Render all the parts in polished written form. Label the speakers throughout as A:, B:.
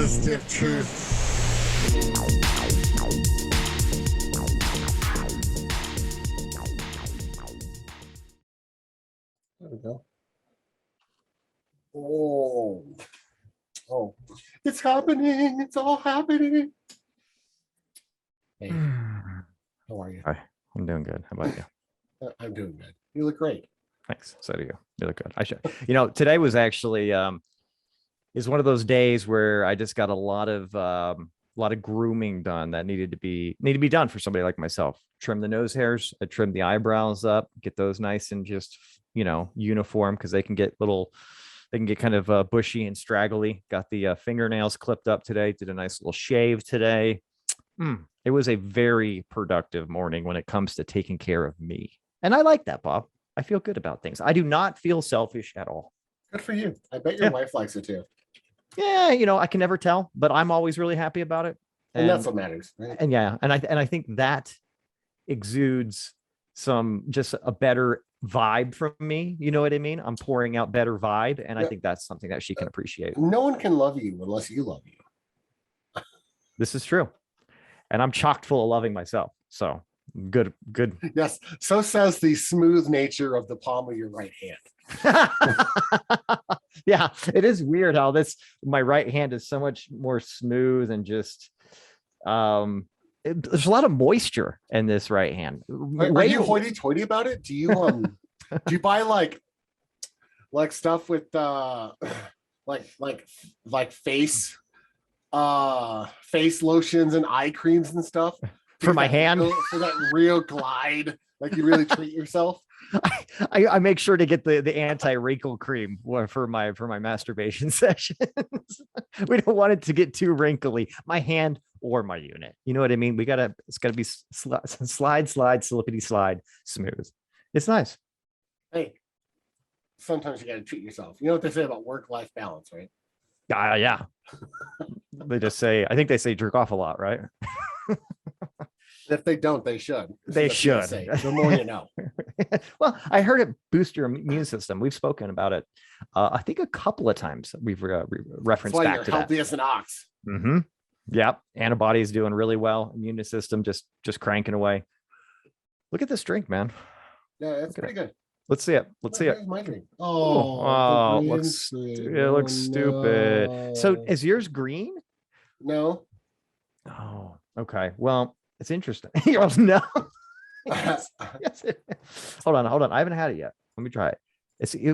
A: the stiff truth. There we go. Oh, it's happening. It's all happening. Hey, how are you?
B: Hi, I'm doing good. How about you?
A: I'm doing good. You look great.
B: Thanks. So do you. You look good. I should, today was actually is one of those days where I just got a lot of grooming done that need to be done for somebody like myself. Trim the nose hairs, I trim the eyebrows up, get those nice and just uniform, because they can get kind of bushy and straggly. Got the fingernails clipped up today. Did a nice little shave today. It was a very productive morning when it comes to taking care of me, and I like that, Bob. I feel good about things. I do not feel selfish at all.
A: Good for you. I bet your wife likes it too.
B: Yeah, I can never tell, but I'm always really happy about it.
A: And that's what matters, right?
B: And yeah, and I think that exudes just a better vibe from me. You know what I mean? I'm pouring out better vibe, and I think that's something that she can appreciate.
A: No one can love you unless you love you.
B: This is true. And I'm chock full of loving myself. So good.
A: Yes. So says the smooth nature of the palm of your right hand.
B: Yeah, it is weird how my right hand is so much more smooth and just there's a lot of moisture in this right hand.
A: Are you hoity-toity about it? Do you do you buy like stuff with like face lotions and eye creams and stuff
B: for my hand
A: for that real glide, like you really treat yourself?
B: I make sure to get the anti-wrinkle cream for my masturbation sessions. We don't want it to get too wrinkly, my hand or my unit. You know what I mean? It's gotta be slide, slippity slide, smooth. It's nice.
A: Hey, sometimes you gotta treat yourself. You know what they say about work-life balance, right?
B: Yeah. I think they say jerk off a lot, right?
A: If they don't, they should.
B: They should.
A: The more you know.
B: Well, I heard it boost your immune system. We've spoken about it. I think a couple of times we've referenced back to that.
A: Healthy as an ox.
B: Mm-hmm. Yep. Antibodies doing really well. Immune system just cranking away. Look at this drink, man.
A: Yeah, it's pretty good.
B: Let's see it. Let's see it.
A: My drink.
B: It looks stupid.
A: No.
B: So is yours green?
A: No.
B: Oh, okay. Well, it's interesting. No. Yes. Hold on. I haven't had it yet. Let me try it.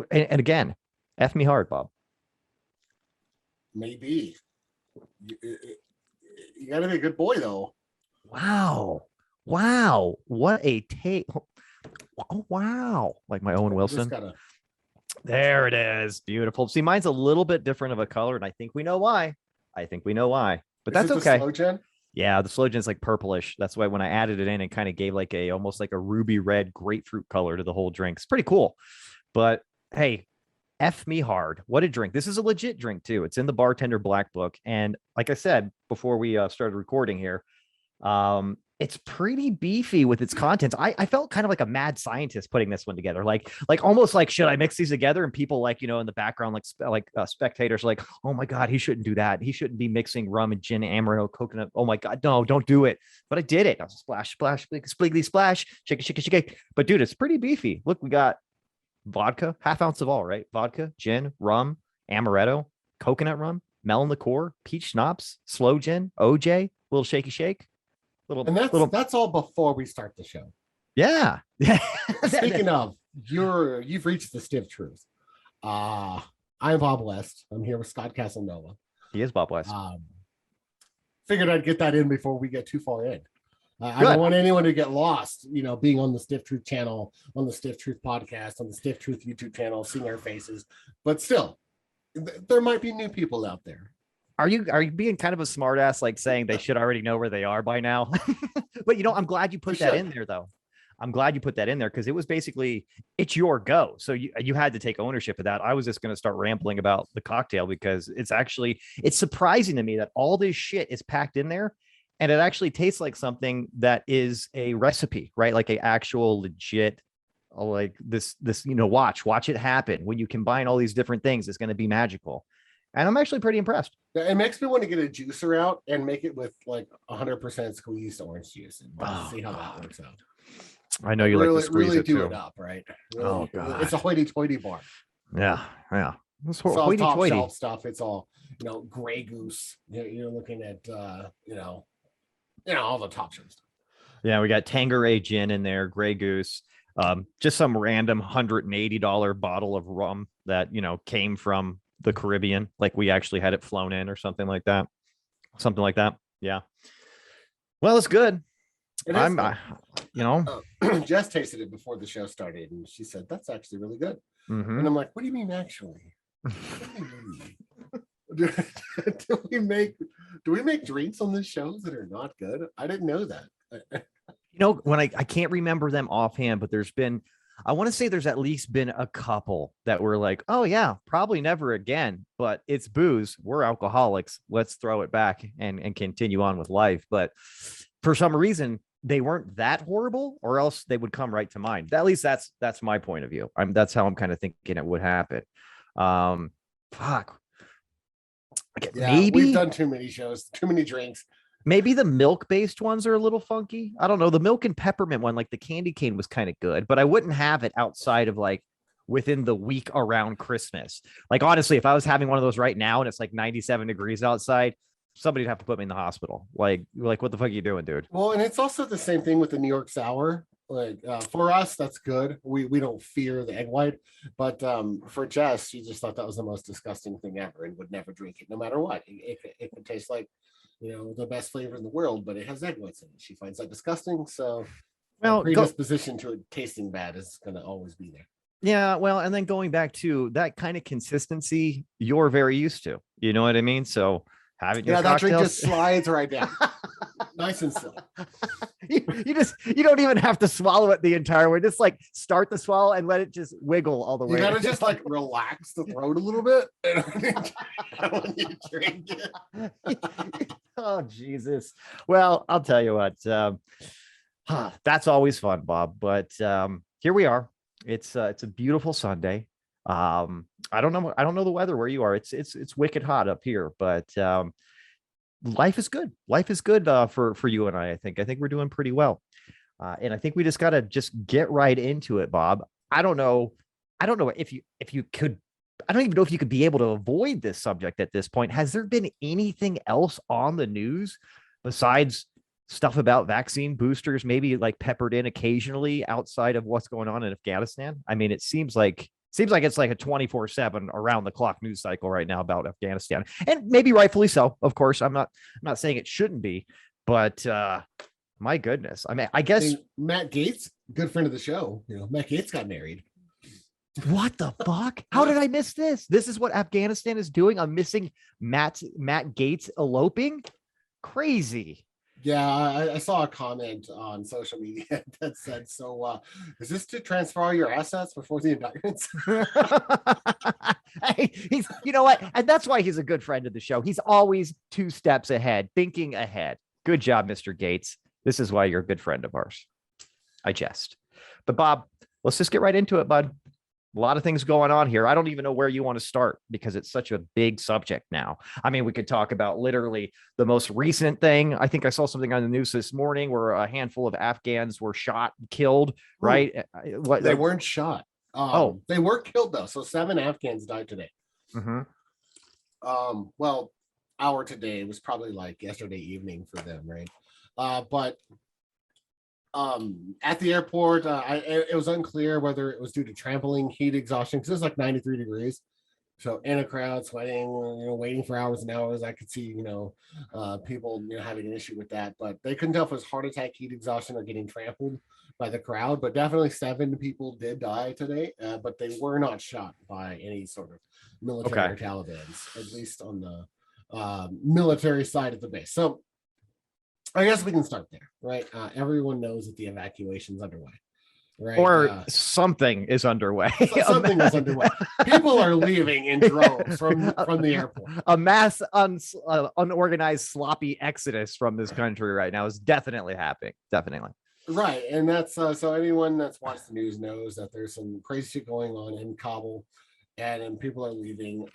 B: And again, F me hard, Bob.
A: Maybe. You gotta be a good boy, though.
B: Wow. What a take. Oh, wow. Like my Owen Wilson. There it is. Beautiful. See, mine's a little bit different of a color, and I think we know why. But that's okay.
A: Slow gen?
B: Yeah, the slow gen's like purplish. That's why when I added it in, it kind of gave almost like a ruby red grapefruit color to the whole drink. It's pretty cool. But hey, F me hard. What a drink. This is a legit drink too. It's in the Bartender Black Book. And like I said, before we started recording here, it's pretty beefy with its contents. I felt kind of like a mad scientist putting this one together, like almost like, should I mix these together? And people in the background, spectators, like, oh my God, he shouldn't do that. He shouldn't be mixing rum and gin, amaretto, coconut. Oh my God, no, don't do it. But I did it. I was splash, spliggly splash, shake. But dude, it's pretty beefy. Look, we got vodka, half ounce of all, right? Vodka, gin, rum, amaretto, coconut rum, melon liqueur, peach schnapps, slow gin, OJ, little shaky shake.
A: That's all before we start the show.
B: Yeah.
A: Speaking of, you've reached the stiff truth. I'm Bob West. I'm here with Scott Casanova.
B: He is Bob West.
A: Figured I'd get that in before we get too far in. I don't want anyone to get lost, being on the Stiff Truth channel, on the Stiff Truth podcast, on the Stiff Truth YouTube channel, seeing our faces. But still, there might be new people out there.
B: Are you being kind of a smartass, like saying they should already know where they are by now? But I'm glad you put that in there, though. I'm glad you put that in there, because it was basically, it's your go. So you had to take ownership of that. I was just going to start rambling about the cocktail, because it's surprising to me that all this shit is packed in there, and it actually tastes like something that is a recipe, right? Like a actual legit, like this, watch it happen. When you combine all these different things, it's going to be magical. and I'm actually pretty impressed.
A: It makes me want to get a juicer out and make it with like 100% squeezed orange juice and see how that works out.
B: I know you
A: really,
B: like to squeeze
A: really
B: it
A: do
B: too.
A: it up, right?
B: Oh
A: Really,
B: god,
A: it's a hoity-toity bar.
B: yeah. It's
A: all top
B: hoity-toity
A: shelf stuff. It's all Grey Goose. You're looking at all the top shelf stuff.
B: Yeah, we got Tanqueray gin in there, Grey Goose, just some random $180 bottle of rum that came from the Caribbean, like we actually had it flown in or something like that. Yeah. Well, it's good.
A: Jess tasted it before the show started, and she said that's actually really good.
B: Mm-hmm.
A: And I'm like, what do you mean actually? do we make drinks on this shows that are not good? I didn't know that.
B: When I can't remember them offhand, but I want to say there's at least been a couple that were like, oh yeah, probably never again, but it's booze. We're alcoholics. Let's throw it back and continue on with life. But for some reason, they weren't that horrible, or else they would come right to mind. At least that's my point of view. That's how I'm kind of thinking it would happen. Fuck.
A: Yeah,
B: maybe
A: we've done too many shows, too many drinks.
B: Maybe the milk-based ones are a little funky. I don't know. The milk and peppermint one, like the candy cane, was kind of good, but I wouldn't have it outside of like within the week around Christmas. Like, honestly, if I was having one of those right now and it's like 97 degrees outside, somebody'd have to put me in the hospital. Like what the fuck are you doing, dude?
A: Well, and it's also the same thing with the New York Sour. Like for us, that's good. We don't fear the egg white, but for Jess, she just thought that was the most disgusting thing ever and would never drink it, no matter what. It could taste like the best flavor in the world, but it has egg whites in it. She finds that disgusting. So, predisposition to it tasting bad is going to always be there.
B: Yeah, well, and then going back to that kind of consistency, you're very used to. You know what I mean? So having
A: that drink just slides right down, nice and slow.
B: You don't even have to swallow it the entire way. Just like start the swallow and let it just wiggle all the way.
A: You gotta just like relax the throat a little bit when you drink it.
B: Oh Jesus! Well, I'll tell you what. That's always fun, Bob. But here we are. It's a beautiful Sunday. I don't know the weather where you are. It's wicked hot up here, but life is good. Life is good for you and I think we're doing pretty well. And I think we just got to just get right into it, Bob. I don't know if you could. I don't even know if you could be able to avoid this subject at this point. Has there been anything else on the news besides stuff about vaccine boosters, maybe like peppered in occasionally outside of what's going on in Afghanistan? I mean, it seems like it's like a 24/7 around the clock news cycle right now about Afghanistan, and maybe rightfully so. Of course, I'm not saying it shouldn't be, but my goodness, I mean, I guess
A: Matt Gaetz, good friend of the show, Matt Gaetz got married.
B: What the fuck? How did I miss this? This is what Afghanistan is doing. I'm missing Matt Gaetz eloping. Crazy.
A: Yeah, I saw a comment on social media that said, "So, is this to transfer all your assets before the indictments?"
B: Hey, you know what? And that's why he's a good friend of the show. He's always 2 steps ahead, thinking ahead. Good job, Mr. Gaetz. This is why you're a good friend of ours. I jest. But Bob, let's just get right into it, bud. A lot of things going on here. I don't even know where you want to start because it's such a big subject now. I mean, we could talk about literally the most recent thing. I think I saw something on the news this morning where a handful of Afghans were shot, killed, right?
A: They weren't shot. They were killed though. So 7 Afghans died today.
B: Mm-hmm.
A: Well, our today was probably like yesterday evening for them, right? But at the airport, it was unclear whether it was due to trampling, heat exhaustion, because it was like 93 degrees. So in a crowd, sweating, waiting for hours and hours. I could see, people, having an issue with that, but they couldn't tell if it was heart attack, heat exhaustion, or getting trampled by the crowd. But definitely 7 people did die today, but they were not shot by any sort of military or Taliban's, at least on the military side of the base. So I guess we can start there, right? Everyone knows that the evacuation's underway, right?
B: Or something is underway.
A: Something is underway. People are leaving in droves from the airport.
B: A mass unorganized, sloppy exodus from this country right now is definitely happening. Definitely.
A: Right, and that's so anyone that's watched the news knows that there's some crazy shit going on in Kabul, and people are leaving.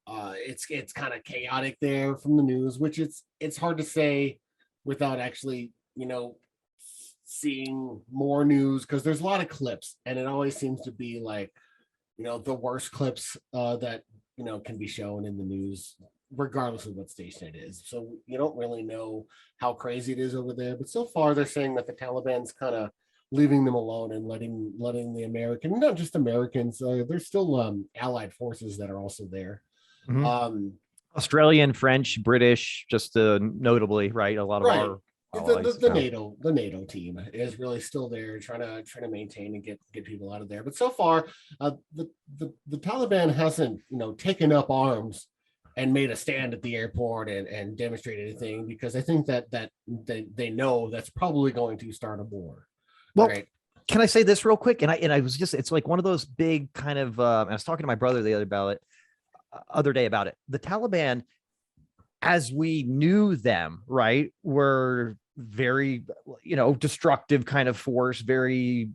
A: It's kind of chaotic there from the news, which it's hard to say without actually, seeing more news, because there's a lot of clips, and it always seems to be like, the worst clips that can be shown in the news, regardless of what station it is. So you don't really know how crazy it is over there. But so far, they're saying that the Taliban's kind of leaving them alone and letting the American, not just Americans, there's still allied forces that are also there.
B: Mhm.
A: Um,
B: Australian, French, British, just notably, right? A lot of
A: right.
B: our
A: The,
B: allies.
A: the NATO team is really still there, trying to maintain and get people out of there. But so far, the Taliban hasn't taken up arms and made a stand at the airport and demonstrated anything, because I think that they know that's probably going to start a war.
B: Well,
A: right.
B: Can I say this real quick? And I was just, it's like one of those big kind of, I was talking to my brother the other day about it. The Taliban, as we knew them, right, were very, destructive kind of force, very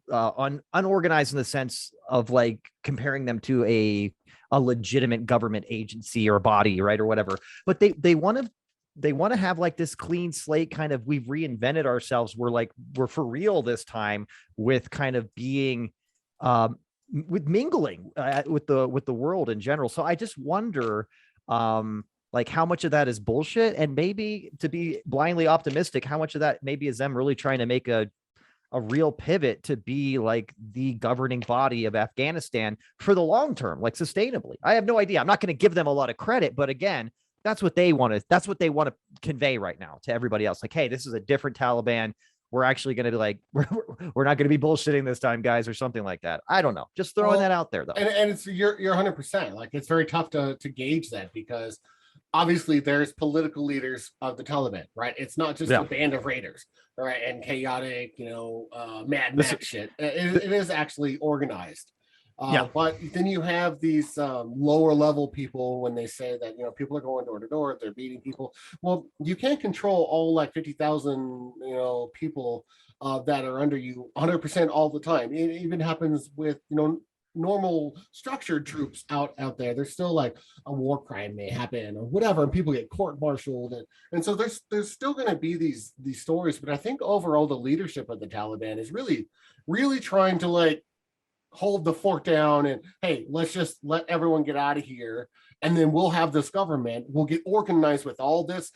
B: unorganized in the sense of like comparing them to a legitimate government agency or body, right, or whatever. But they want to have like this clean slate kind of, we've reinvented ourselves. We're for real this time with kind of being with mingling with the world in general. So I just wonder like how much of that is bullshit, and maybe, to be blindly optimistic, how much of that maybe is them really trying to make a real pivot to be like the governing body of Afghanistan for the long term, like sustainably. I have no idea. I'm not going to give them a lot of credit, but again, that's what they want to convey right now to everybody else. Like, hey, this is a different Taliban. We're actually going to be like, we're not going to be bullshitting this time, guys, or something like that. I don't know. Just throwing that out there, though.
A: And it's you're 100%. Like, it's very tough to gauge that, because obviously there's political leaders of the Taliban, right? It's not just a band of raiders, right? And chaotic, Mad Max shit. It is actually organized. But then you have these lower level people, when they say that people are going door to door, they're beating people. Well, you can't control all like 50,000 people that are under you 100% all the time. It even happens with normal structured troops out there. There's still like a war crime may happen or whatever, and people get court-martialed, and so there's still going to be these stories. But I think overall the leadership of the Taliban is really trying to like hold the fort down, and hey, let's just let everyone get out of here, and then we'll have this government, we'll get organized with all this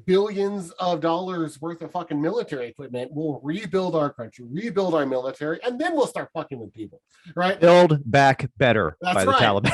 A: billions of dollars worth of fucking military equipment, we'll rebuild our country, rebuild our military, and then we'll start fucking with people, right?
B: Build back better. That's by right. The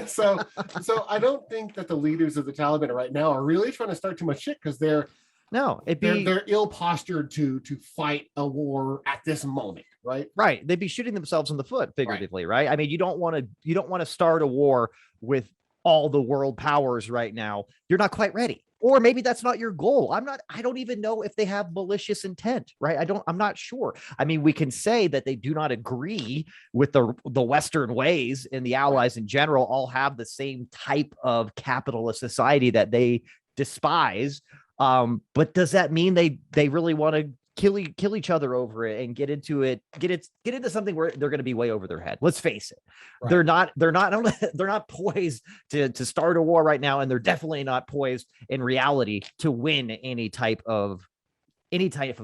A: Taliban. so I don't think that the leaders of the Taliban right now are really trying to start too much shit, because they're ill postured to fight a war at this moment, right?
B: Right. They'd be shooting themselves in the foot, figuratively, right? I mean, you don't want to start a war with all the world powers right now. You're not quite ready. Or maybe that's not your goal. I don't even know if they have malicious intent, right? I'm not sure. I mean, we can say that they do not agree with the Western ways, and the allies in general all have the same type of capitalist society that they despise. But does that mean they really want to kill each other over it and get into something where they're going to be way over their head? Let's face it. Right. They're not poised to start a war right now, and they're definitely not poised in reality to win any type of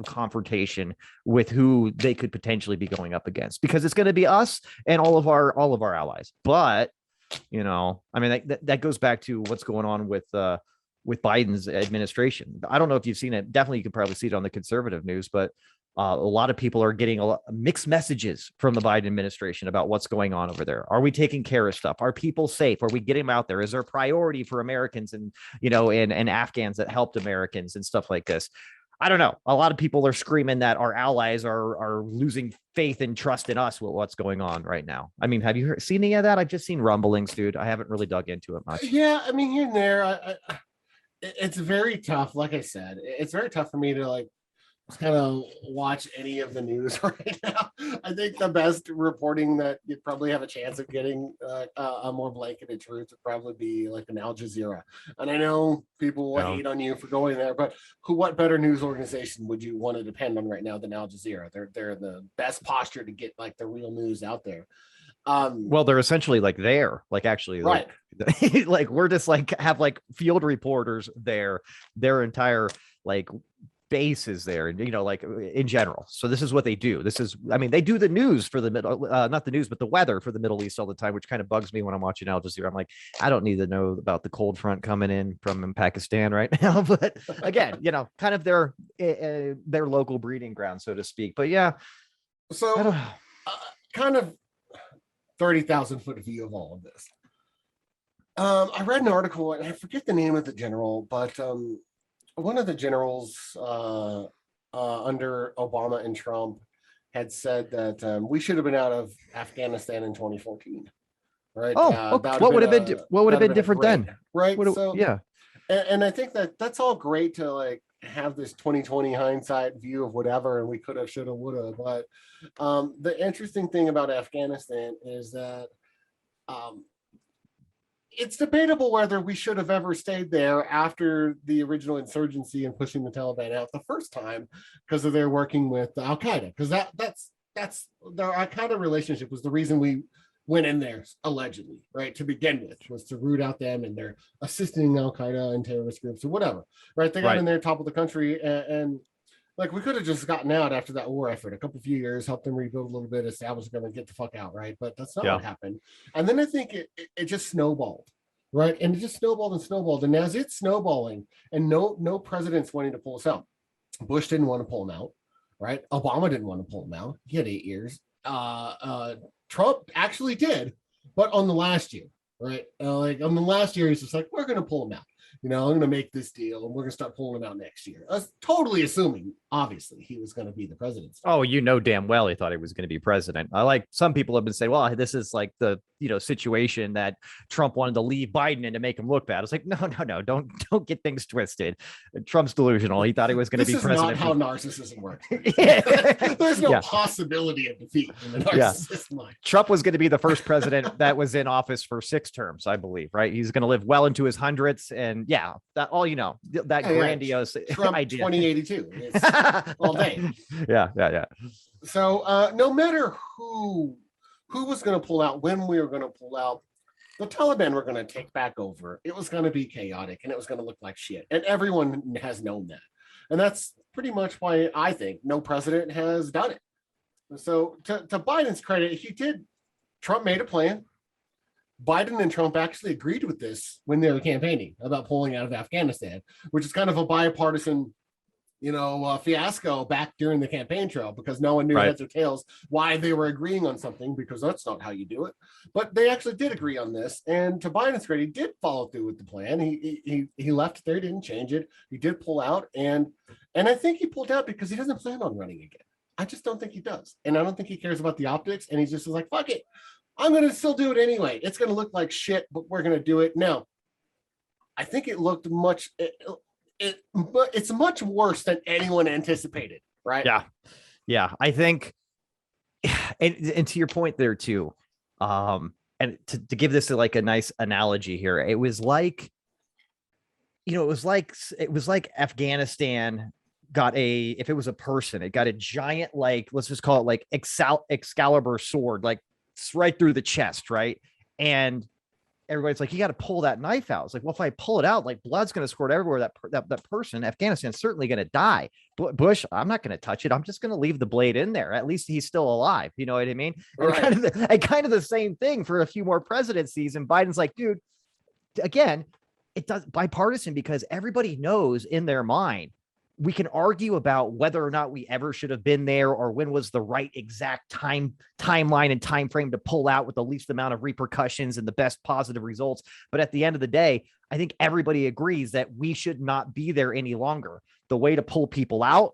B: confrontation with who they could potentially be going up against, because it's going to be us and all of our allies. But I mean, that goes back to what's going on with Biden's administration. I don't know if you've seen it. Definitely, you can probably see it on the conservative news, but a lot of people are getting mixed messages from the Biden administration about what's going on over there. Are we taking care of stuff? Are people safe? Are we getting them out there? Is there a priority for Americans and Afghans that helped Americans and stuff like this? I don't know. A lot of people are screaming that our allies are losing faith and trust in us with what's going on right now. I mean, have you seen any of that? I've just seen rumblings, dude. I haven't really dug into it much.
A: Yeah, I mean, here and there, it's very tough. Like I said, it's very tough for me to like kind of watch any of the news right now. I think the best reporting that you'd probably have a chance of getting a more blanketed truth would probably be like an Al Jazeera. And I know people will hate on you for going there, but what better news organization would you want to depend on right now than Al Jazeera? They're the best posture to get like the real news out there.
B: Well, they're essentially like there, like actually,
A: Right.
B: like, like we're just like have like field reporters there, their entire like base is there, and like in general. So this is what they do. This is, I mean, they do the news for the middle, not the news, but the weather for the Middle East all the time, which kind of bugs me when I'm watching Al Jazeera. I'm like, I don't need to know about the cold front coming in from Pakistan right now. But again, kind of their local breeding ground, so to speak. But yeah, I don't
A: So,
B: know.
A: kind of 30,000-foot view of all of this. I read an article, and I forget the name of the general, but one of the generals under Obama and Trump had said that we should have been out of Afghanistan in 2014. Right?
B: Oh, what would have been different then?
A: Right.
B: So yeah,
A: and I think that that's all great to like have this 2020 hindsight view of whatever, and we could have, should have, would have. But the interesting thing about Afghanistan is that it's debatable whether we should have ever stayed there after the original insurgency and pushing the Taliban out the first time, because of their working with Al Qaeda. Because that's their Al Qaeda relationship was the reason we went in there, allegedly, right, to begin with, was to root out them, and they're assisting Al Qaeda and terrorist groups or whatever, right? They got in there, top of the country, and like we could have just gotten out after that war effort, a few years, helped them rebuild a little bit, establish them, and get the fuck out, right? But that's not what happened. And then I think it just snowballed, right? And it just snowballed and snowballed. And as it's snowballing, and no president's wanting to pull us out. Bush didn't want to pull them out, right? Obama didn't want to pull them out. He had 8 years. Trump actually did, but on the last year, right? Like on the last year, he's just like, we're going to pull them out. I'm going to make this deal, and we're going to start pulling them out next year. I was totally assuming, obviously, he was going to be the president.
B: Oh, damn well he thought he was going to be president. I like some people have been saying, well, this is like the situation that Trump wanted to leave Biden in to make him look bad. It's like, no, don't get things twisted. Trump's delusional. He thought he was going to be president.
A: This is not how narcissism works. There's no possibility of defeat in the narcissist mind.
B: Trump was going to be the first president that was in office for 6 terms, I believe, right? He's going to live well into his hundreds, and that all that grandiose
A: Trump
B: idea.
A: 2082. It's all day.
B: Yeah.
A: So no matter who was going to pull out, when we were going to pull out, the Taliban were going to take back over. It was going to be chaotic, and it was going to look like shit. And everyone has known that. And that's pretty much why I think no president has done it. So to Biden's credit, Trump made a plan. Biden and Trump actually agreed with this when they were campaigning about pulling out of Afghanistan, which is kind of a bipartisan fiasco back during the campaign trail, because no one knew heads or tails why they were agreeing on something, because that's not how you do it. But they actually did agree on this, and to Biden's credit, he did follow through with the plan. He left there, didn't change it. He did pull out, and I think he pulled out because he doesn't plan on running again. I just don't think he does, and I don't think he cares about the optics. And he's just like, fuck it, I'm going to still do it anyway. It's going to look like shit, but we're going to do it now. I think it looked much. But it's much worse than anyone anticipated, right?
B: Yeah. I think, and to your point there too, and to give this like a nice analogy here, it was like, it was like Afghanistan got if it was a person, it got a giant, like, let's just call it like Excalibur sword, like right through the chest, right? And everybody's like, you got to pull that knife out. It's like, well, if I pull it out, like blood's going to squirt everywhere. That person, Afghanistan's certainly going to die. Bush, I'm not going to touch it. I'm just going to leave the blade in there. At least he's still alive. You know what I mean? Right. And kind of the same thing for a few more presidencies. And Biden's like, dude, again, it does bipartisan, because everybody knows in their mind, we can argue about whether or not we ever should have been there, or when was the right exact timeline and time frame to pull out with the least amount of repercussions and the best positive results. But at the end of the day, I think everybody agrees that we should not be there any longer. The way to pull people out,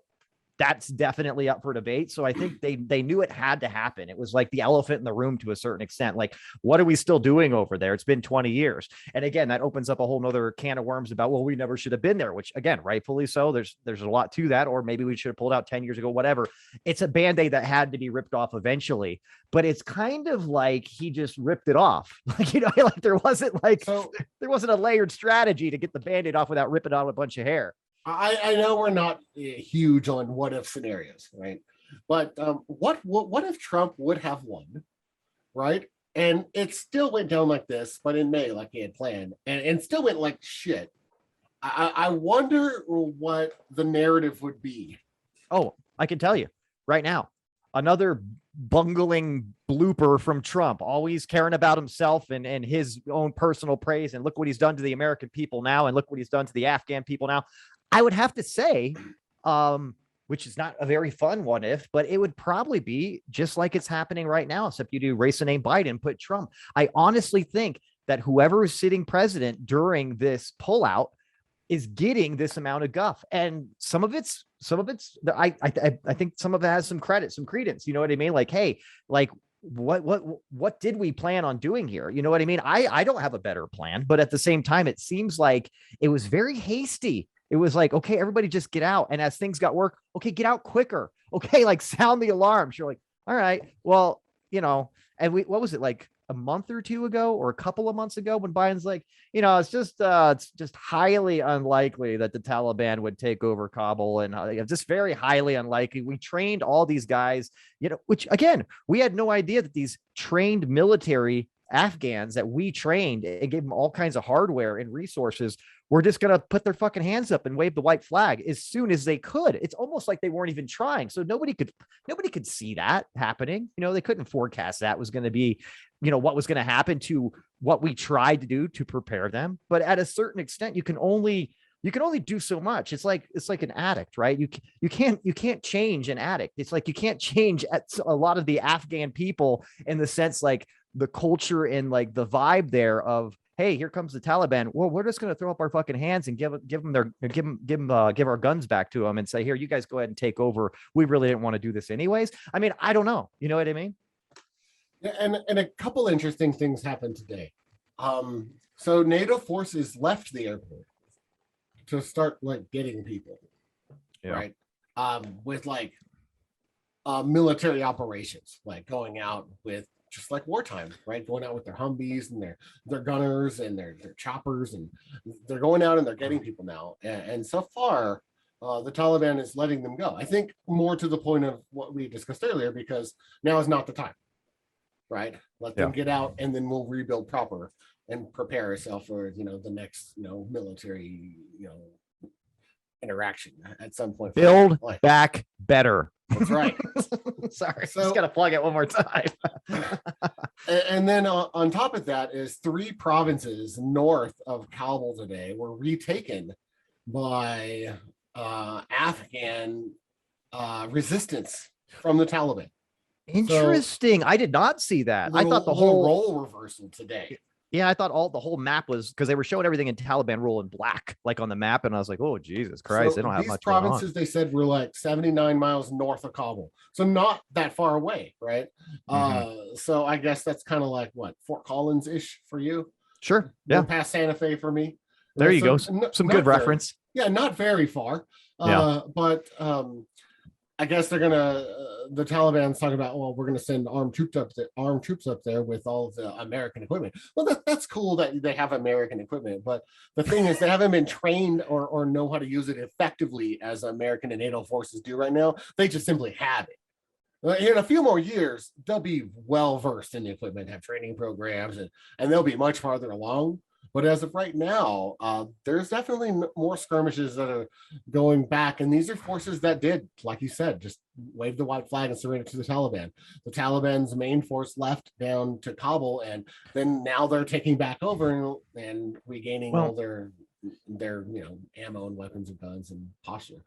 B: that's definitely up for debate. So I think they knew it had to happen. It was like the elephant in the room to a certain extent. Like, what are we still doing over there? It's been 20 years. And again, that opens up a whole nother can of worms about, well, we never should have been there, which again, rightfully so. There's a lot to that, or maybe we should have pulled out 10 years ago, whatever. It's a Band-Aid that had to be ripped off eventually, but it's kind of like he just ripped it off. Like, like there wasn't a layered strategy to get the Band-Aid off without ripping out a bunch of hair.
A: I know we're not huge on what if scenarios, right? But what if Trump would have won, right? And it still went down like this, but in May, like he had planned, and still went like shit. I wonder what the narrative would be.
B: Oh, I can tell you right now. Another bungling blooper from Trump, always caring about himself and his own personal praise. And look what he's done to the American people now. And look what he's done to the Afghan people now. I would have to say, which is not a very fun one if, but it would probably be just like it's happening right now, except you do race a name Biden, put Trump. I honestly think that whoever is sitting president during this pullout is getting this amount of guff, and some of it's I think some of it has some credit, some credence. You know what I mean? Like, hey, like what did we plan on doing here? You know what I mean? I don't have a better plan, but at the same time, it seems like it was very hasty. It was like, okay, everybody just get out, and as things got work, okay, get out quicker. Okay, like sound the alarms. You're like, all right, well, you know, and what was it like? A month or two ago or a couple of months ago when Biden's like, you know, it's just highly unlikely that the Taliban would take over Kabul, and just very highly unlikely. We trained all these guys, you know, which again, we had no idea that these trained military Afghans that we trained and gave them all kinds of hardware and resources were just going to put their fucking hands up and wave the white flag as soon as they could. It's almost like they weren't even trying. So nobody could see that happening. You know, they couldn't forecast that was going to be, you know, what was going to happen to what we tried to do to prepare them. But at a certain extent, you can only do so much. It's like an addict, right? You can't change an addict. It's like you can't change a lot of the Afghan people in the sense like the culture and like the vibe there of, hey, here comes the Taliban. Well, we're just going to throw up our fucking hands and give our guns back to them and say, here, you guys go ahead and take over. We really didn't want to do this anyways. I mean, I don't know. You know what I mean?
A: Yeah, and a couple interesting things happened today. So NATO forces left the airport to start like getting people, right? With like military operations, like going out with just like wartime, right? Going out with their Humvees and their gunners and their choppers, and they're going out and they're getting people now. And so far, the Taliban is letting them go. I think more to the point of what we discussed earlier, because now is not the time, right? Let them get out, and then we'll rebuild proper and prepare ourselves for, you know, the next, you know, military, you know, interaction at some point.
B: Build back better.
A: That's right.
B: Sorry, just gotta plug it one more time.
A: And then on top of that is 3 provinces north of Kabul today were retaken by Afghan resistance from the Taliban.
B: Interesting. So, I did not see that. I thought the whole
A: role reversal today.
B: Yeah, I thought the whole map was because they were showing everything in Taliban rule in black, like on the map, and I was like, "Oh, Jesus Christ!" So they don't have much. These
A: provinces, they said, were like 79 miles north of Kabul, so not that far away, right? So I guess that's kind of like what, Fort Collins ish for you?
B: Sure. Yeah.
A: Past Santa Fe for me.
B: There you go. Some good reference.
A: Yeah, not very far. But I guess they're the Taliban's talking about, well, we're gonna send armed troops up there with all of the American equipment. Well, that's cool that they have American equipment, but the thing is, they haven't been trained or know how to use it effectively as American and NATO forces do right now. They just simply have it. In a few more years, they'll be well versed in the equipment, have training programs, and they'll be much farther along. But as of right now, there's definitely more skirmishes that are going back. And these are forces that did, like you said, just wave the white flag and surrender to the Taliban. The Taliban's main force left down to Kabul, and then now they're taking back over and regaining all their you know, ammo and weapons and guns and posture.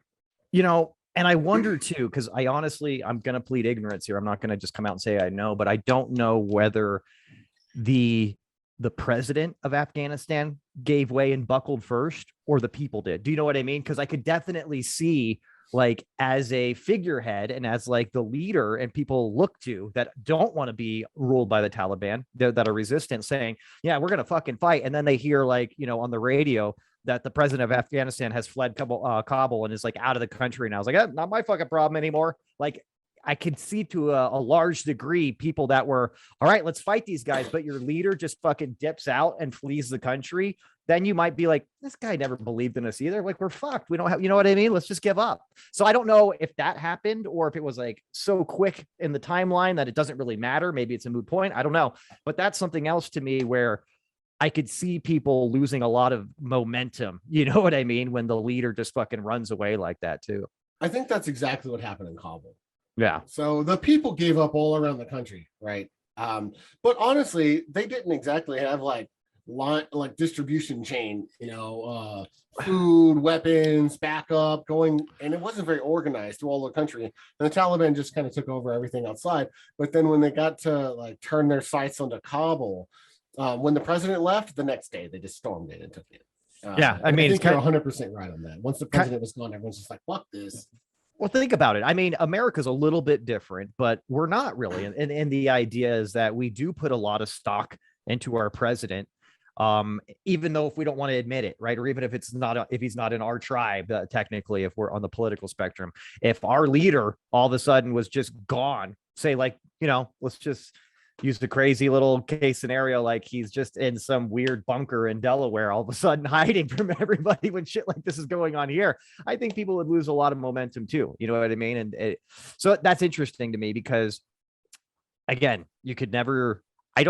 B: You know, and I wonder too, because I'm going to plead ignorance here. I'm not going to just come out and say I know, but I don't know whether the president of Afghanistan gave way and buckled first, or the people did. Do you know what I mean? Because I could definitely see, like, as a figurehead and as like the leader and people look to that don't want to be ruled by the Taliban, that are resistant, saying, yeah, we're going to fucking fight. And then they hear, like, you know, on the radio that the president of Afghanistan has fled Kabul and is like out of the country. And I was like, not my fucking problem anymore. Like, I could see to a large degree people that were, all right, let's fight these guys, but your leader just fucking dips out and flees the country. Then you might be like, this guy never believed in us either. Like, we're fucked. We don't have, you know what I mean? Let's just give up. So I don't know if that happened or if it was like so quick in the timeline that it doesn't really matter. Maybe it's a moot point. I don't know. But that's something else to me where I could see people losing a lot of momentum. You know what I mean? When the leader just fucking runs away like that too.
A: I think that's exactly what happened in Kabul.
B: Yeah.
A: So the people gave up all around the country, right? But honestly, they didn't exactly have like distribution chain, food, weapons, backup going, and it wasn't very organized through all the country. And the Taliban just kind of took over everything outside. But then when they got to like turn their sights onto Kabul, when the president left, the next day they just stormed it and took it.
B: Yeah, I mean,
A: I think you're 100% right on that. Once the president was gone, everyone's just like, "Fuck this."
B: Well, think about it. I mean, America's a little bit different, but we're not really. And the idea is that we do put a lot of stock into our president, even though if we don't want to admit it, right? Or even if it's not, if he's not in our tribe, technically, if we're on the political spectrum, if our leader all of a sudden was just gone, say like, let's just use the crazy little case scenario, like he's just in some weird bunker in Delaware, all of a sudden hiding from everybody when shit like this is going on here. I think people would lose a lot of momentum too. You know what I mean? And so that's interesting to me because, again, you could never. I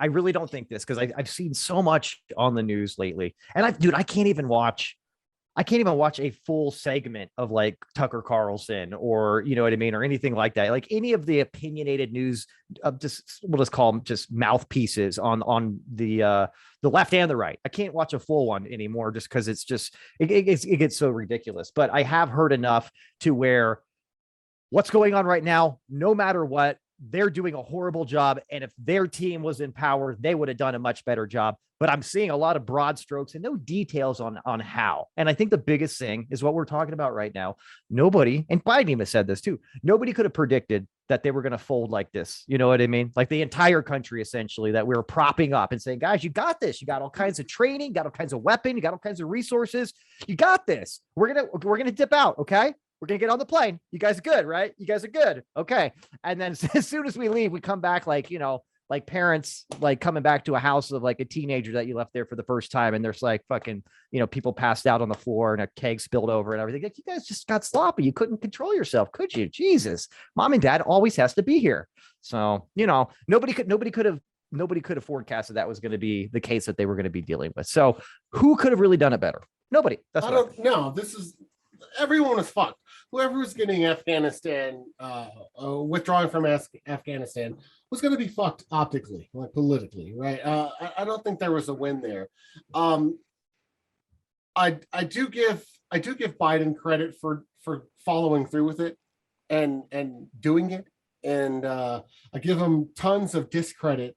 B: really don't think this because I've seen so much on the news lately, and I can't even watch a full segment of like Tucker Carlson or, you know what I mean? Or anything like that. Like any of the opinionated news of we'll just call them just mouthpieces on the left and the right. I can't watch a full one anymore just because it's just, it gets so ridiculous. But I have heard enough to where what's going on right now, no matter what, they're doing a horrible job. And if their team was in power, they would have done a much better job. But I'm seeing a lot of broad strokes and no details on how. And I think the biggest thing is what we're talking about right now. Nobody, and Biden even said this too, nobody could have predicted that they were going to fold like this. You know what I mean? Like the entire country, essentially, that we were propping up and saying, guys, you got this. You got all kinds of training, got all kinds of weapon, you got all kinds of resources. You got this. We're going to dip out. Okay. We're going to get on the plane. You guys are good, right? You guys are good. Okay. And then as soon as we leave, we come back like, like parents, like coming back to a house of like a teenager that you left there for the first time. And there's like fucking, people passed out on the floor and a keg spilled over and everything. Like, you guys just got sloppy. You couldn't control yourself, could you? Jesus, mom and dad always has to be here. So, nobody could have forecasted that was going to be the case that they were going to be dealing with. So who could have really done it better? Nobody.
A: I don't know. Everyone was fucked. Whoever was getting Afghanistan, withdrawing from Afghanistan was going to be fucked optically, like politically, right? I don't think there was a win there. I do give Biden credit for following through with it and doing it, and I give him tons of discredit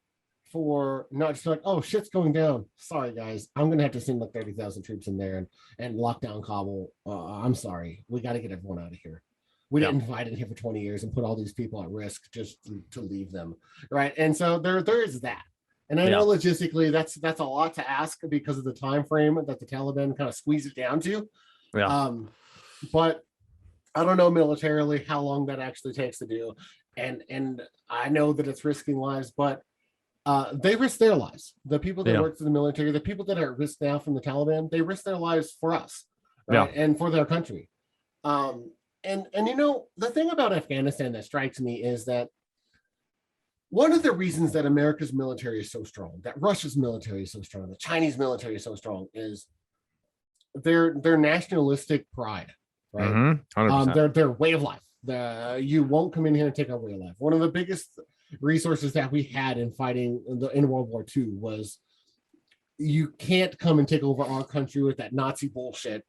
A: for not just like, oh, shit's going down. Sorry, guys. I'm going to have to send like 30,000 troops in there and lock down Kabul. I'm sorry. We got to get everyone out of here. We didn't fight in here for 20 years and put all these people at risk just to leave them. Right. And so there is that. And I know logistically that's a lot to ask because of the time frame that the Taliban kind of squeeze it down to. Yeah. But I don't know militarily how long that actually takes to do. And I know that it's risking lives, but they risk their lives. The people that work for the military, the people that are at risk now from the Taliban, they risk their lives for us, right? And for their country. And the thing about Afghanistan that strikes me is that one of the reasons that America's military is so strong, that Russia's military is so strong, the Chinese military is so strong, is their nationalistic pride, right? Mm-hmm. Their way of life. You won't come in here and take our way of life. One of the biggest resources that we had in fighting in World War II was you can't come and take over our country with that Nazi bullshit,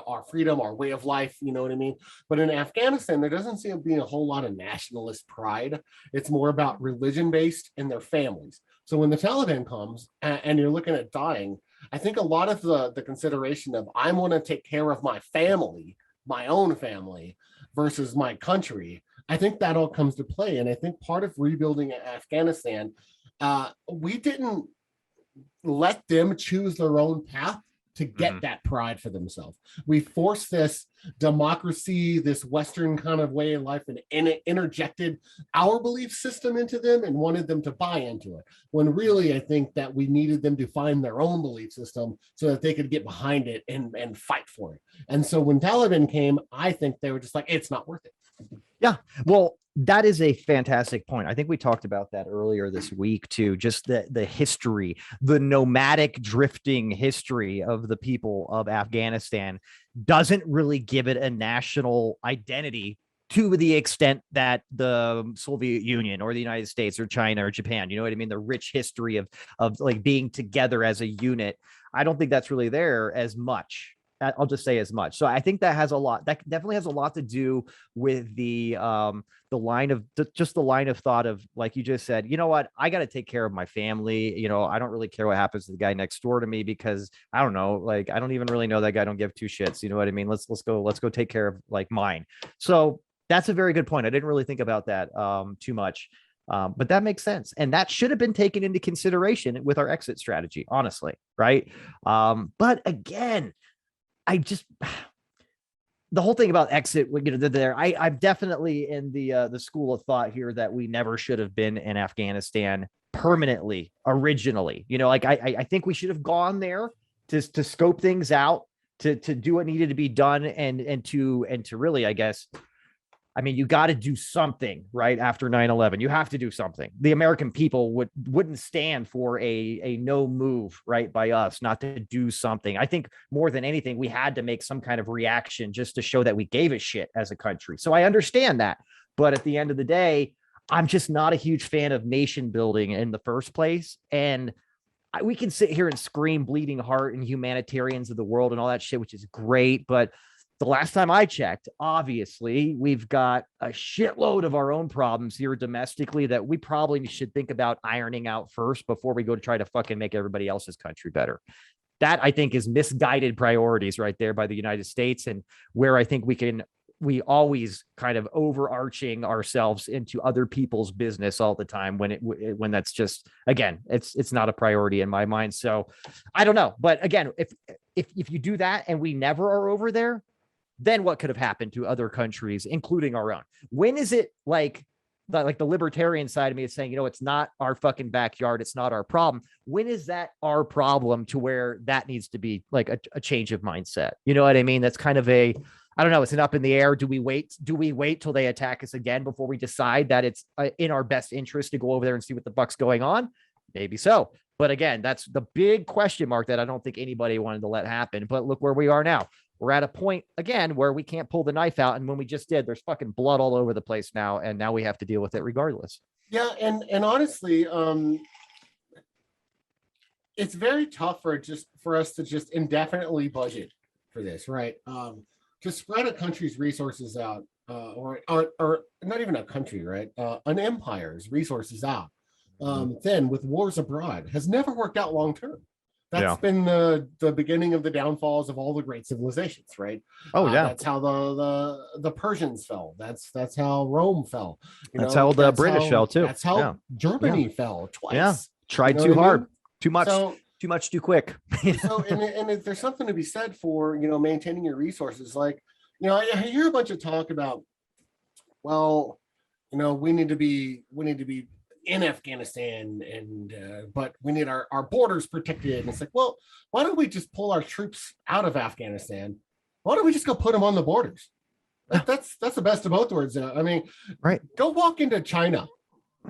A: our freedom, our way of life, you know what I mean? But in Afghanistan, there doesn't seem to be a whole lot of nationalist pride. It's more about religion-based and their families. So when the Taliban comes and you're looking at dying, I think a lot of the consideration of I want to take care of my family, my own family, versus my country, I think that all comes to play. And I think part of rebuilding Afghanistan, we didn't let them choose their own path. to get that pride for themselves. We forced this democracy, this Western kind of way of life, and it interjected our belief system into them and wanted them to buy into it. When really, I think that we needed them to find their own belief system so that they could get behind it and fight for it. And so when Taliban came, I think they were just like, it's not worth it.
B: Yeah. Well, that is a fantastic point. I think we talked about that earlier this week too. Just the history, the nomadic drifting history of the people of Afghanistan doesn't really give it a national identity to the extent that the Soviet Union or the United States or China or Japan, you know what I mean? The rich history of like being together as a unit. I don't think that's really there as much. I'll just say as much. So I think that definitely has a lot to do with the line of thought of, like you just said, you know what, I got to take care of my family. You know, I don't really care what happens to the guy next door to me because I don't know, like, I don't even really know that guy. Don't give two shits. You know what I mean? Let's go take care of like mine. So that's a very good point. I didn't really think about that too much. But that makes sense. And that should have been taken into consideration with our exit strategy, honestly. Right. But again, the whole thing about exit, you know, I'm definitely in the school of thought here that we never should have been in Afghanistan permanently originally. You know, like I think we should have gone there to scope things out, to do what needed to be done, and to really, I guess, I mean, you got to do something right after 9/11. You have to do something. The American people wouldn't stand for a no move right by us not to do something. I think more than anything, we had to make some kind of reaction just to show that we gave a shit as a country. So I understand that. But at the end of the day, I'm just not a huge fan of nation building in the first place. And we can sit here and scream bleeding heart and humanitarians of the world and all that shit, which is great. But the last time I checked, obviously, we've got a shitload of our own problems here domestically that we probably should think about ironing out first before we go to try to fucking make everybody else's country better. That, I think, is misguided priorities right there by the United States, and where I think we always kind of overarching ourselves into other people's business all the time when that's just, again, it's not a priority in my mind. So I don't know. But again, if you do that and we never are over there, then what could have happened to other countries, including our own? When is it like the libertarian side of me is saying, you know, it's not our fucking backyard, it's not our problem? When is that our problem to where that needs to be like a change of mindset? You know what I mean? That's kind of I don't know. It's an up in the air. Do we wait till they attack us again before we decide that it's in our best interest to go over there and see what the fuck's going on? Maybe so. But again, that's the big question mark that I don't think anybody wanted to let happen. But look where we are now. We're at a point again where we can't pull the knife out. And when we just did, there's fucking blood all over the place now. And now we have to deal with it regardless.
A: Yeah. And honestly, it's very tough for us to just indefinitely budget for this, right? To spread a country's resources out, or not even a country, right? An empire's resources out. Then with wars abroad has never worked out long term. That's been the beginning of the downfalls of all the great civilizations, right?
B: Oh yeah,
A: that's how the Persians fell. That's how Rome fell.
B: That's how the British fell too.
A: That's how Germany fell twice.
B: Yeah, tried too hard, too much, too much, too quick.
A: So and there's something to be said for maintaining your resources. Like I hear a bunch of talk about, well, we need to be in Afghanistan, and but we need our borders protected. And it's like, well, why don't we just pull our troops out of Afghanistan? Why don't we just go put them on the borders? That's the best of both worlds. I mean,
B: right?
A: Go walk into China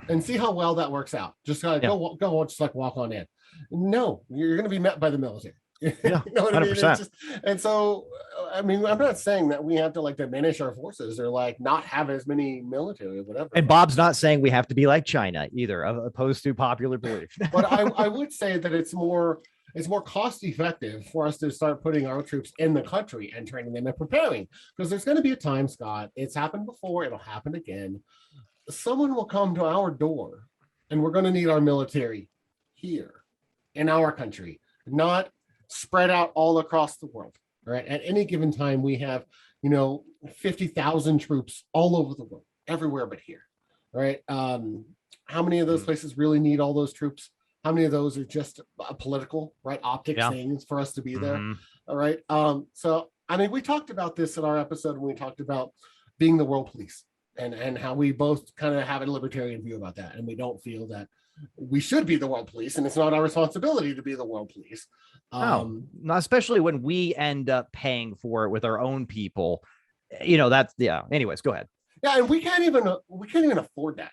A: and see how well that works out. Just go just like walk on in. No, you're going to be met by the military.
B: Yeah,
A: you know what
B: 100%.
A: I mean? And so, I mean, I'm not saying that we have to like diminish our forces or like not have as many military or whatever.
B: And Bob's not saying we have to be like China either, opposed to popular belief.
A: But I would say that it's more cost effective for us to start putting our troops in the country and training them and preparing, because there's going to be a time, Scott. It's happened before. It'll happen again. Someone will come to our door, and we're going to need our military here in our country, not spread out all across the world. Right? At any given time, we have 50,000 troops all over the world, everywhere but here. Right? How many of those places really need all those troops? how many of those are just political, right? Optics things for us to be there. All right. So, I mean, we talked about this in our episode when we talked about being the world police and how we both kind of have a libertarian view about that. And we don't feel that we should be the world police, and it's not our responsibility to be the world police.
B: No, not especially when we end up paying for it with our own people. That's anyways, go ahead.
A: Yeah, and we can't even afford that.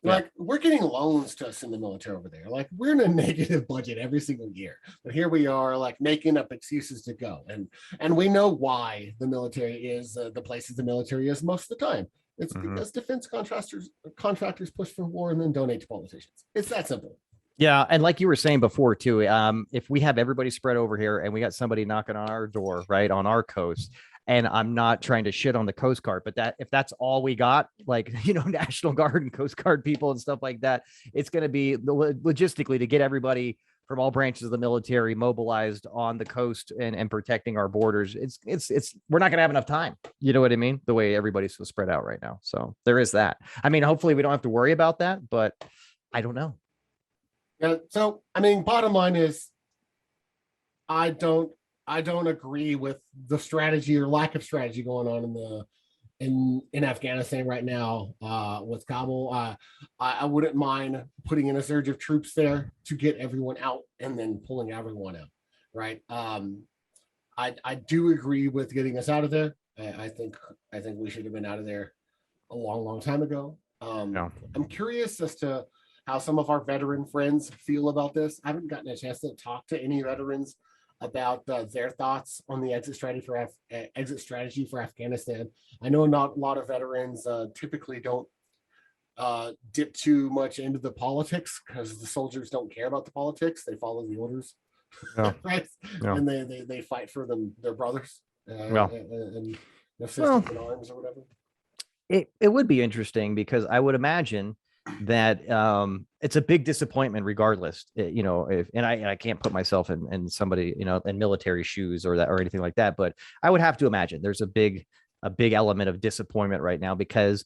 A: Like, we're getting loans to us in the military over there. Like, we're in a negative budget every single year, but here we are, like, making up excuses to go. And we know why the military is the places the military is most of the time. It's because defense contractors push for war and then donate to politicians. It's that simple.
B: Yeah, and like you were saying before too, if we have everybody spread over here and we got somebody knocking on our door, right, on our coast, and I'm not trying to shit on the Coast Guard, but if that's all we got, like, National Guard and Coast Guard people and stuff like that, it's going to be logistically to get everybody from all branches of the military mobilized on the coast and protecting our borders. It's we're not going to have enough time. You know what I mean? The way everybody's so spread out right now. So there is that. I mean, hopefully we don't have to worry about that, but I don't know.
A: Yeah. So, I mean, bottom line is I don't agree with the strategy or lack of strategy going on in Afghanistan right now with Kabul. I wouldn't mind putting in a surge of troops there to get everyone out and then pulling everyone out. Right. I do agree with getting us out of there. I think we should have been out of there a long time ago. I'm curious as to how some of our veteran friends feel about this. I haven't gotten a chance to talk to any veterans about their thoughts on the exit strategy for Afghanistan. I know not a lot of veterans typically don't dip too much into the politics because the soldiers don't care about the politics. They follow the orders, right? And they fight for their brothers and their sisters in arms or whatever.
B: It would be interesting because I would imagine that it's a big disappointment regardless, I can't put myself in somebody, in military shoes or anything like that, but I would have to imagine there's a big element of disappointment right now because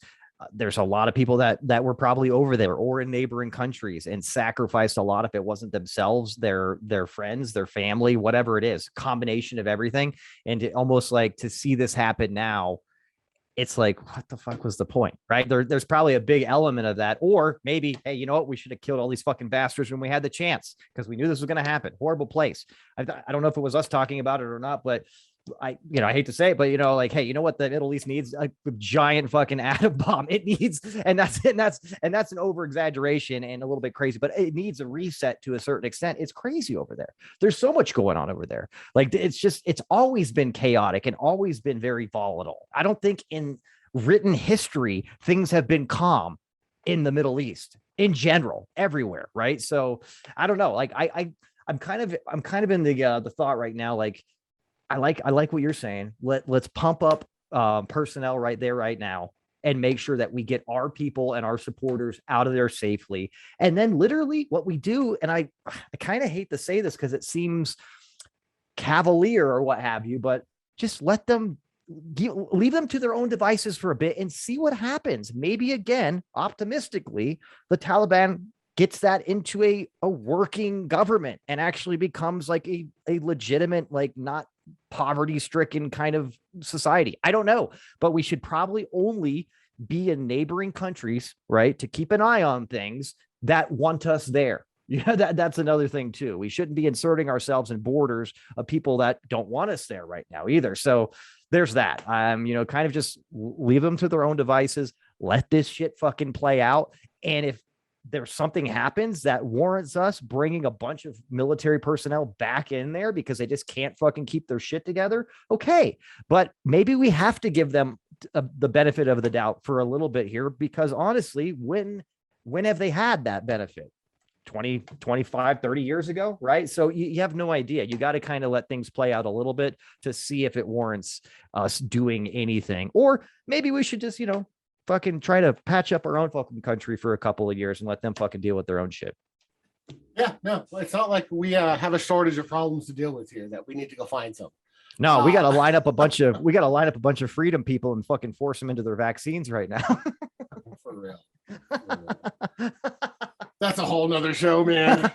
B: there's a lot of people that were probably over there or in neighboring countries and sacrificed a lot if it wasn't themselves, their friends, their family, whatever it is, combination of everything. And almost like to see this happen now, it's like, what the fuck was the point, right? There's probably a big element of that. Or maybe, hey, you know what? We should have killed all these fucking bastards when we had the chance because we knew this was going to happen. Horrible place. I don't know if it was us talking about it or not, but I hate to say it, but like, hey, you know what the Middle East needs? A giant fucking atom bomb. It needs, and that's an over exaggeration and a little bit crazy, but it needs a reset to a certain extent. It's crazy over there. There's so much going on over there. Like it's always been chaotic and always been very volatile. I don't think in written history things have been calm in the Middle East in general, everywhere, right? So I don't know. Like I'm kind of in the thought right now, like. I like what you're saying. Let's pump up personnel right there, right now, and make sure that we get our people and our supporters out of there safely. And then literally what we do, and I kind of hate to say this because it seems cavalier or what have you, but just leave them to their own devices for a bit and see what happens. Maybe again, optimistically, the Taliban gets that into a working government and actually becomes like a legitimate, like not poverty-stricken kind of society. I don't know, but we should probably only be in neighboring countries, right, to keep an eye on things that want us there. That's another thing too. We shouldn't be inserting ourselves in borders of people that don't want us there right now either. So there's that. Kind of just leave them to their own devices. Let this shit fucking play out. And if there's something happens that warrants us bringing a bunch of military personnel back in there because they just can't fucking keep their shit together. Okay. But maybe we have to give them the benefit of the doubt for a little bit here, because honestly, when have they had that benefit? 20, 25, 30 years ago, right? So you have no idea. You got to kind of let things play out a little bit to see if it warrants us doing anything. Or maybe we should just, fucking try to patch up our own fucking country for a couple of years and let them fucking deal with their own shit.
A: Yeah, no, it's not like we have a shortage of problems to deal with here that we need to go find some.
B: No, we got to line up a bunch of freedom people and fucking force them into their vaccines right now.
A: For real. That's a whole nother show, man.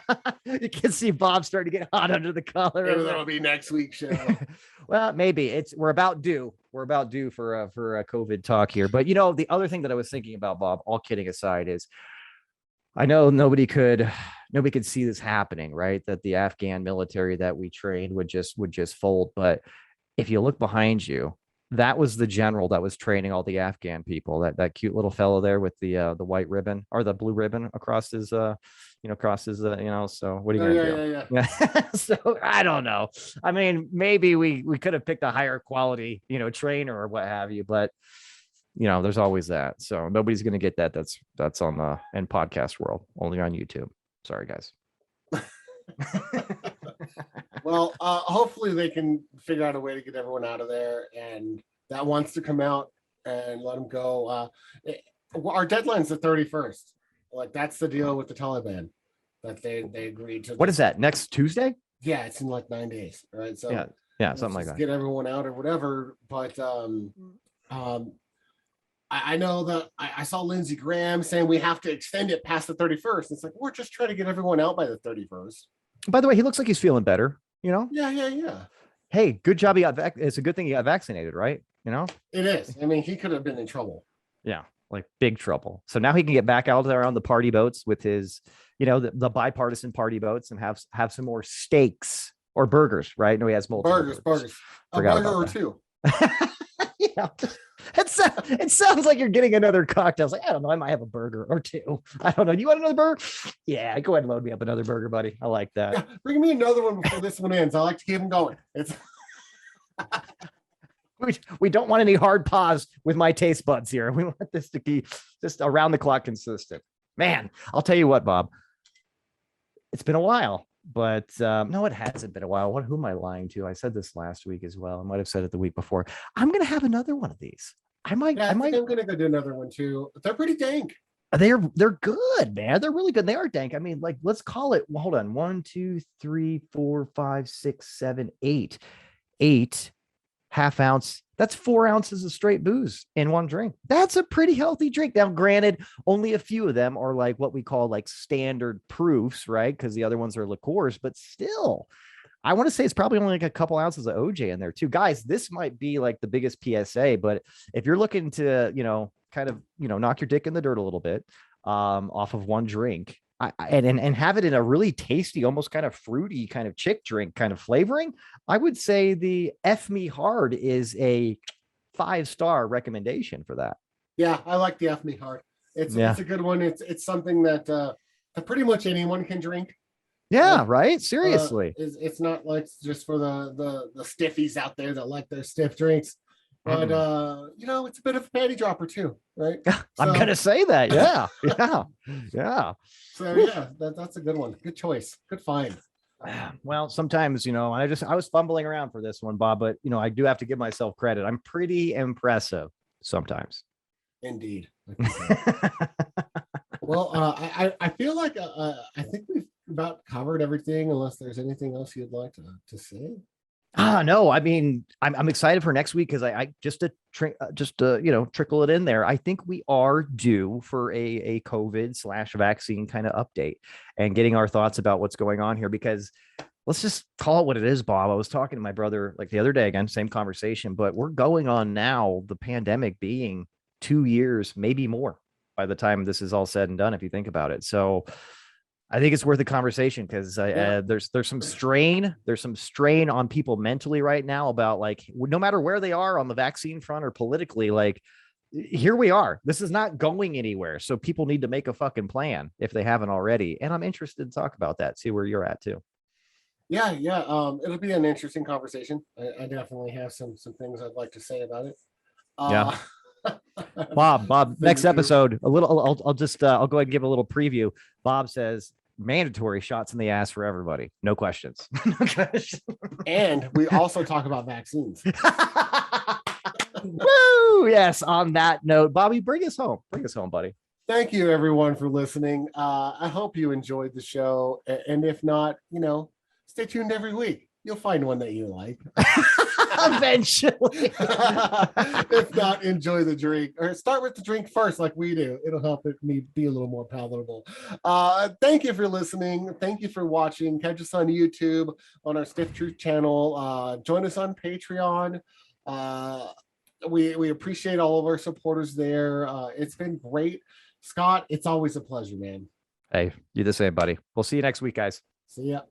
B: You can see Bob starting to get hot under the collar.
A: Maybe that'll be next week's show.
B: Well, maybe we're about due for a COVID talk here. But the other thing that I was thinking about, Bob, all kidding aside, is I know nobody could see this happening, right? That the Afghan military that we trained would just fold. But if you look behind you, that was the general that was training all the Afghan people. That cute little fellow there with the white ribbon or the blue ribbon across his So what are you gonna do? Yeah. So I don't know. I mean, maybe we could have picked a higher quality, trainer or what have you, but there's always that. So nobody's gonna get that. That's on the in podcast world, only on YouTube. Sorry, guys.
A: Well, hopefully they can figure out a way to get everyone out of there, and that wants to come out and let them go. Our deadline's the 31st. Like, that's the deal with the Taliban that they agreed to.
B: What is that? Next Tuesday?
A: Yeah, it's in like 9 days, right? So
B: yeah, something like that.
A: Get everyone out or whatever. But I know that I saw Lindsey Graham saying we have to extend it past the 31st. It's like, we're just trying to get everyone out by the 31st.
B: By the way, he looks like he's feeling better.
A: Yeah.
B: Hey, good job. It's a good thing he got vaccinated, right?
A: It is. I mean, he could have been in trouble.
B: Yeah, like big trouble. So now he can get back out there on the party boats with his, the bipartisan party boats and have some more steaks or burgers, right? No, he has multiple
A: burgers. A burger or two.
B: Yeah. It sounds like you're getting another cocktail. It's like, I don't know, I might have a burger or two. I don't know. You want another burger? Yeah, go ahead and load me up another burger, buddy. I like that.
A: Yeah, bring me another one before this one ends. I like to keep them going.
B: We don't want any hard pause with my taste buds here. We want this to be just around the clock consistent. Man, I'll tell you what, Bob. It's been a while, but no, it hasn't been a while. Who am I lying to? I said this last week as well. I might have said it the week before. I'm going to have another one of these. I'm going to go
A: do another one too. They're pretty dank.
B: They're good, man. They're really good. They are dank. I mean, like, let's call it. Well, hold on. 1, 2, 3, 4, 5, 6, 7, 8. 8 half ounce. That's 4 ounces of straight booze in one drink. That's a pretty healthy drink. Now, granted, only a few of them are like what we call like standard proofs, right? Because the other ones are liqueurs, but still, I want to say it's probably only like a couple ounces of OJ in there too. Guys, this might be like the biggest PSA, but if you're looking to, kind of, knock your dick in the dirt a little bit off of one drink, and have it in a really tasty, almost kind of fruity kind of chick drink kind of flavoring, I would say the F Me Hard is a 5-star recommendation for that.
A: Yeah, I like the F Me Hard. It's a good one. It's something that pretty much anyone can drink.
B: Yeah, right. Seriously,
A: it's not like just for the stiffies out there that like their stiff drinks, but it's a bit of a panty dropper too, right?
B: I'm gonna say that. Yeah.
A: So yeah, that's a good one. Good choice. Good find.
B: Well, sometimes I was fumbling around for this one, Bob, but I do have to give myself credit. I'm pretty impressive sometimes.
A: Indeed. Well, I feel like I think we've about covered everything, unless there's anything else you'd like to say.
B: No, I mean, I'm excited for next week because I just to trickle it in there. I think we are due for a COVID/vaccine kind of update and getting our thoughts about what's going on here, because let's just call it what it is, Bob. I was talking to my brother like the other day, again, same conversation, but we're going on now, the pandemic being 2 years, maybe more by the time this is all said and done, if you think about it. So I think it's worth a conversation because there's some strain. There's some strain on people mentally right now about, like, no matter where they are on the vaccine front or politically, like, here we are. This is not going anywhere. So people need to make a fucking plan if they haven't already. And I'm interested to talk about that, see where you're at too.
A: Yeah. It'll be an interesting conversation. I definitely have some things I'd like to say about it.
B: Yeah. Bob, next episode, I'll go ahead and give a little preview. Bob says mandatory shots in the ass for everybody. No questions.
A: And we also talk about vaccines.
B: Woo! Yes. On that note, Bobby, bring us home, buddy.
A: Thank you, everyone, for listening. I hope you enjoyed the show. And if not, stay tuned every week. You'll find one that you like.
B: Eventually.
A: If not, enjoy the drink, or start with the drink first, like we do. It'll help it me be a little more palatable. Thank you for listening. Thank you for watching. Catch us on YouTube, on our Stiff Truth channel. Join us on Patreon. We appreciate all of our supporters there. It's been great. Scott, it's always a pleasure, man.
B: Hey, you the same, buddy. We'll see you next week, guys.
A: See ya.